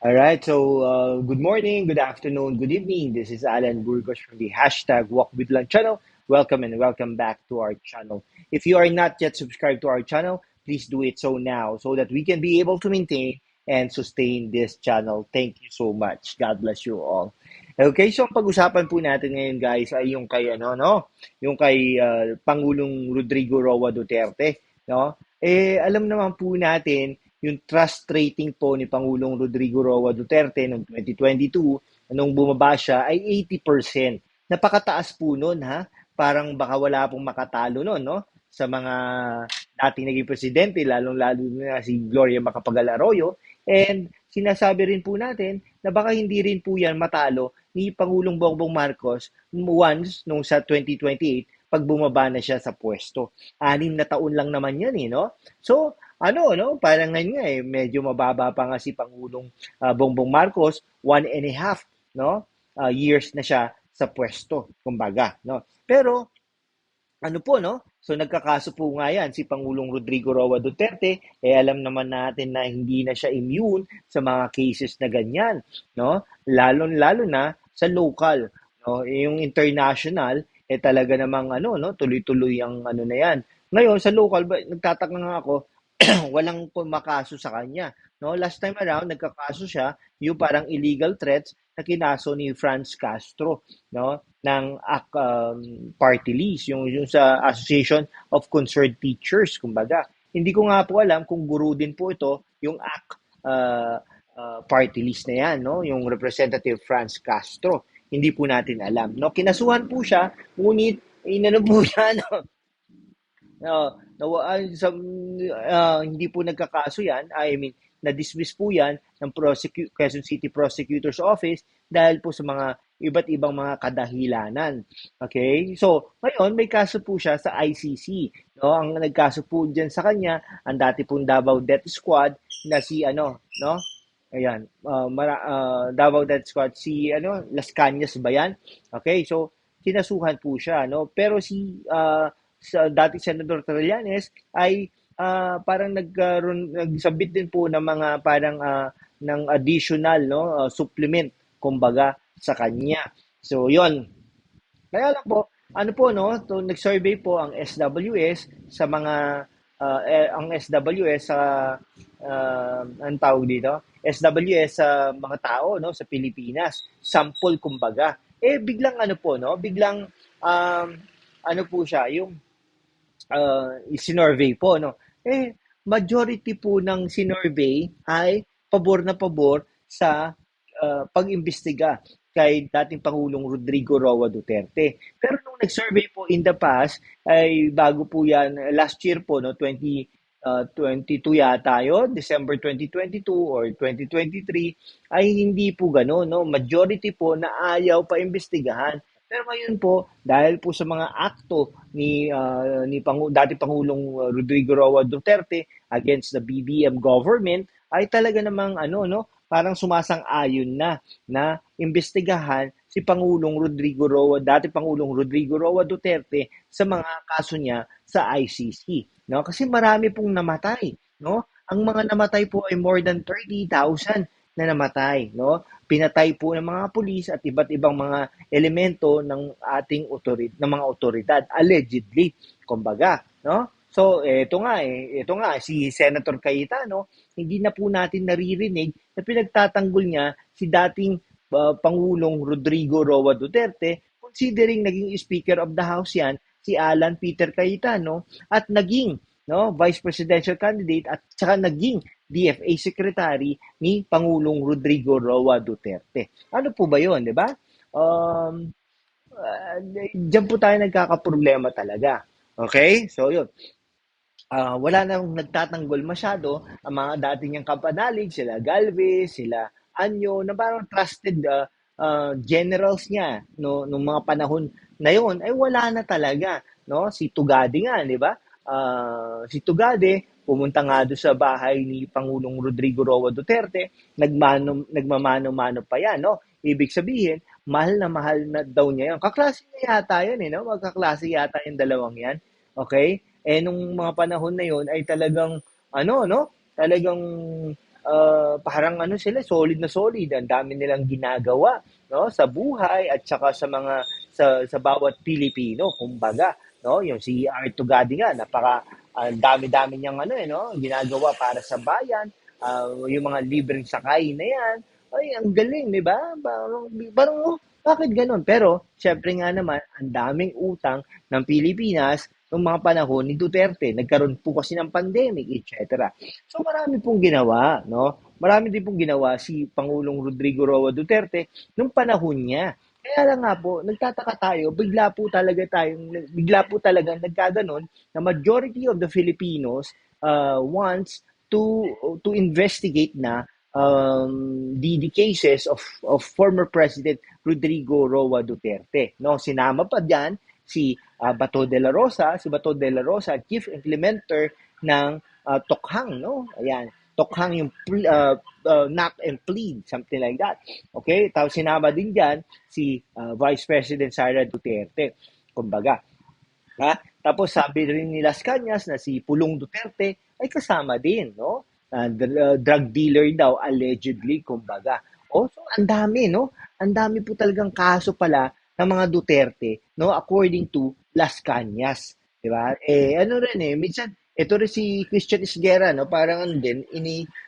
All right. Good morning, good afternoon, good evening. This is Alan Burgos from the hashtag Walk with Lunch channel. Welcome and welcome back to our channel. If you are not yet subscribed to our channel, please do it so now so that we can be able to maintain and sustain this channel. Thank you so much. God bless you all. Okay, so ang pag-usapan po natin ngayon guys ay yung kay yung kay Pangulong Rodrigo Roa Duterte, no? Alam naman po natin yung trust rating po ni Pangulong Rodrigo Roa Duterte noong 2022, nung bumaba siya, ay 80%. Napakataas po nun, ha? Parang baka wala pong makatalo nun, no? Sa mga dating naging presidente, lalong-lalo na si Gloria Macapagal Arroyo. And sinasabi rin po natin na baka hindi rin po yan matalo ni Pangulong Bongbong Marcos once nung sa 2028 pag bumaba na siya sa pwesto. 6 na taon lang naman yan eh, no? So, no? Parang ngayon nga medyo mababa pa nga si Pangulong Bongbong Marcos, 1.5, no? Years na siya sa pwesto, kumbaga, no? Pero ano po, no? So nagkakaso po nga yan si Pangulong Rodrigo Roa Duterte, alam naman natin na hindi na siya immune sa mga cases na ganyan, no? Lalo-lalo na sa local, no? Yung international, talaga namang no, tuloy-tuloy ang ano na yan. Ngayon, sa local, nagtataka nga ako, walang kumakaso sa kanya. No, last time around nagkakaso siya yung parang illegal threats na kinaso ni Franz Castro, no, ng party list, yung sa Association of Concerned Teachers, kumbaga. Hindi ko nga po alam kung guru din po ito yung party list na yan, no, yung Representative Franz Castro. Hindi po natin alam, no. Kinasuhan po siya, ngunit inano po siya, no, hindi po nagkakaso yan. I mean, na-dismiss po yan ng Quezon City Prosecutor's Office dahil po sa mga iba't ibang mga kadahilanan. Okay? So, ngayon may kaso po siya sa ICC. No? Ang nagkaso po diyan sa kanya, ang dati pong Davao Death Squad na si no? Ayan, Davao Death Squad si Las Cañas ba yan? Okay, so kinasuhan po siya, no? Pero si sa dati Senador Trillanes ay parang nagsabit din po ng mga parang ng additional supplement kumbaga sa kanya. So, 'yon. Kaya lang po, ano po no, nag-survey po ang SWS sa mga ang SWS sa ang tawag dito, SWS sa mga tao no sa Pilipinas, sample kumbaga. Biglang ano po no, biglang ano po siya, yung sinorvey po, no? Majority po ng sinorvey ay pabor sa pag-imbestiga kay dating Pangulong Rodrigo Roa Duterte. Pero nung nag-survey po in the past, ay bago po yan, last year po, no, 2022 yata yun, December 2022 or 2023, ay hindi po gano'n, no? Majority po na ayaw pa imbestigahan. Pero ngayon po, dahil po sa mga akto ni dati Pangulong Rodrigo Roa Duterte against the BBM government, ay talaga namang parang sumasang-ayon na imbestigahan si dati Pangulong Rodrigo Roa Duterte sa mga kaso niya sa ICC, no? Kasi marami pong namatay, no? Ang mga namatay po ay more than 30,000 na namatay, no? Pinatay po ng mga pulis at iba't ibang mga elemento ng ating ng mga otoridad allegedly, kumbaga, no? So, ito nga si Senator Cayetano, hindi na po natin naririnig na pinagtatanggol niya si dating Pangulong Rodrigo Roa Duterte, considering naging Speaker of the House yan si Alan Peter Cayetano at naging Vice Presidential candidate at saka naging DFA Secretary ni Pangulong Rodrigo Roa Duterte. Ano po ba 'yon, 'di ba? Um, Diyan po tayo nagkakaproblema talaga. Okay? So, 'yun. Wala nang nagtatanggol masyado ang mga dati niyang kapanalig, sila Galvez, sila Anyo, na parang trusted generals niya nung mga panahon na yon ay wala na talaga, no? Si Tugade nga, di ba? Si Tugade pumunta nga doon sa bahay ni Pangulong Rodrigo Roa Duterte, nagmamano-mano pa yan, no? Ibig sabihin, mahal na daw niya yan. Kaklase niya yata yun, no? Magkaklase yata yung dalawang yan. Okay? Nung mga panahon na yon ay talagang, no? Talagang parang ano sila, solid na solid. Ang dami nilang ginagawa, no, sa buhay at saka sa mga sa bawat Pilipino, kumbaga, no, yung si Arto Gadi nga, ang dami-dami niyang ano no, ginagawa para sa bayan, yung mga libreng sakay na yan. Ay, ang galing, di ba? Parang oh, bakit ganun? Pero, syempre nga naman, ang daming utang ng Pilipinas noong mga panahon ni Duterte. Nagkaroon po kasi ng pandemic, etc. So marami pong ginawa, no? Marami din pong ginawa si Pangulong Rodrigo Roa Duterte nung panahon niya. Kaya lang nga po, nagtataka tayo, bigla po talaga nagkaganon na majority of the Filipinos wants to investigate na the cases of former President Rodrigo Roa Duterte. No, sinama pa diyan si Bato de la Rosa, si Bato de la Rosa, chief implementer ng Tokhang, no? Ayan, Tokhang yung knock and plead, something like that. Okay? Tapos sinama din diyan si Vice President Sara Duterte. Kumbaga, ha? Tapos sabi rin ni Las Cañas na si Pulong Duterte ay kasama din, no? Drug dealer daw, allegedly, kumbaga. Oh, so ang dami, no? Ang dami po talagang kaso pala ng mga Duterte, no? According to Las Cañas, di ba? Ano rin minsan, ito rin si Christian Isguera, no? Parang ano din,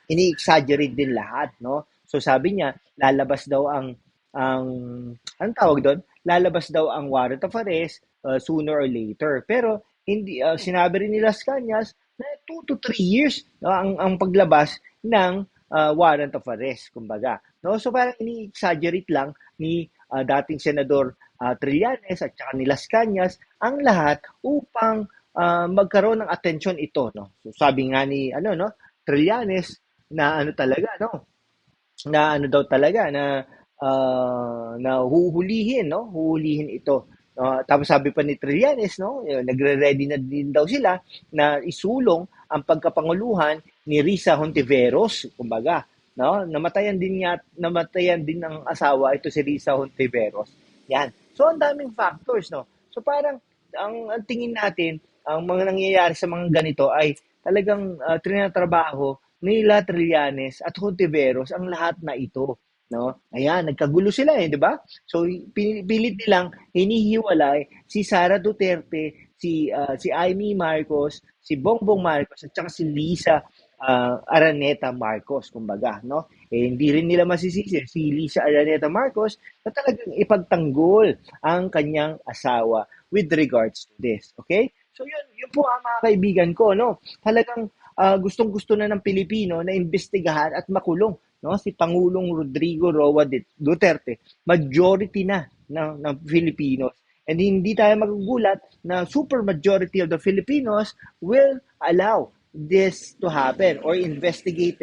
ini-exaggerate din lahat, no? So sabi niya, lalabas daw ang anong tawag doon? Lalabas daw ang warrant of arrest sooner or later. Pero hindi sinabi rin ni Las Cañas na 2 to 3 years no, ang paglabas ng warrant of arrest, kumbaga. No? So parang ini-exaggerate lang ni dating Senador Trillanes at saka ni Las Cañas ang lahat upang magkaroon ng atensyon ito. No? So sabi nga ni Trillanes na ano talaga, no? Na ano daw talaga na huhulihin, no? Huhulihin ito. Tapos sabi pa ni Trillanes, no, nagre-ready na din daw sila na isulong ang pagkapanguluhan ni Risa Hontiveros, kumbaga, no? Namatayan din ng asawa ito si Risa Hontiveros. Yan. So ang daming factors, no. So parang ang tingin natin, ang mga nangyayari sa mga ganito ay talagang trinatrabaho nila Trillanes at Hontiveros ang lahat na ito, no? Ayan, nagkagulo sila di ba? So pilit nilang hinihiwalay si Sara Duterte, si Amy Marcos, si Bongbong Marcos at saka si Lisa Araneta Marcos, kumbaga, no? Hindi rin nila masisisi si Lisa Araneta Marcos na talagang ipagtanggol ang kanyang asawa with regards to this. Okay? So yun po ang mga kaibigan ko, no? Talagang gustong-gusto na ng Pilipino na imbestigahan at makulong, no, si Pangulong Rodrigo Roa Duterte. Majority na ng Filipinos. And hindi tayo magugulat na super majority of the Filipinos will allow this to happen or investigate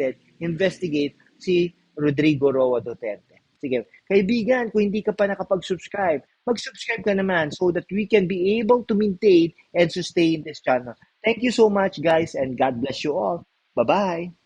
si Rodrigo Roa Duterte. Sige, kaibigan, kung hindi ka pa nakapag-subscribe, mag-subscribe ka naman so that we can be able to maintain and sustain this channel. Thank you so much, guys, and God bless you all. Bye-bye.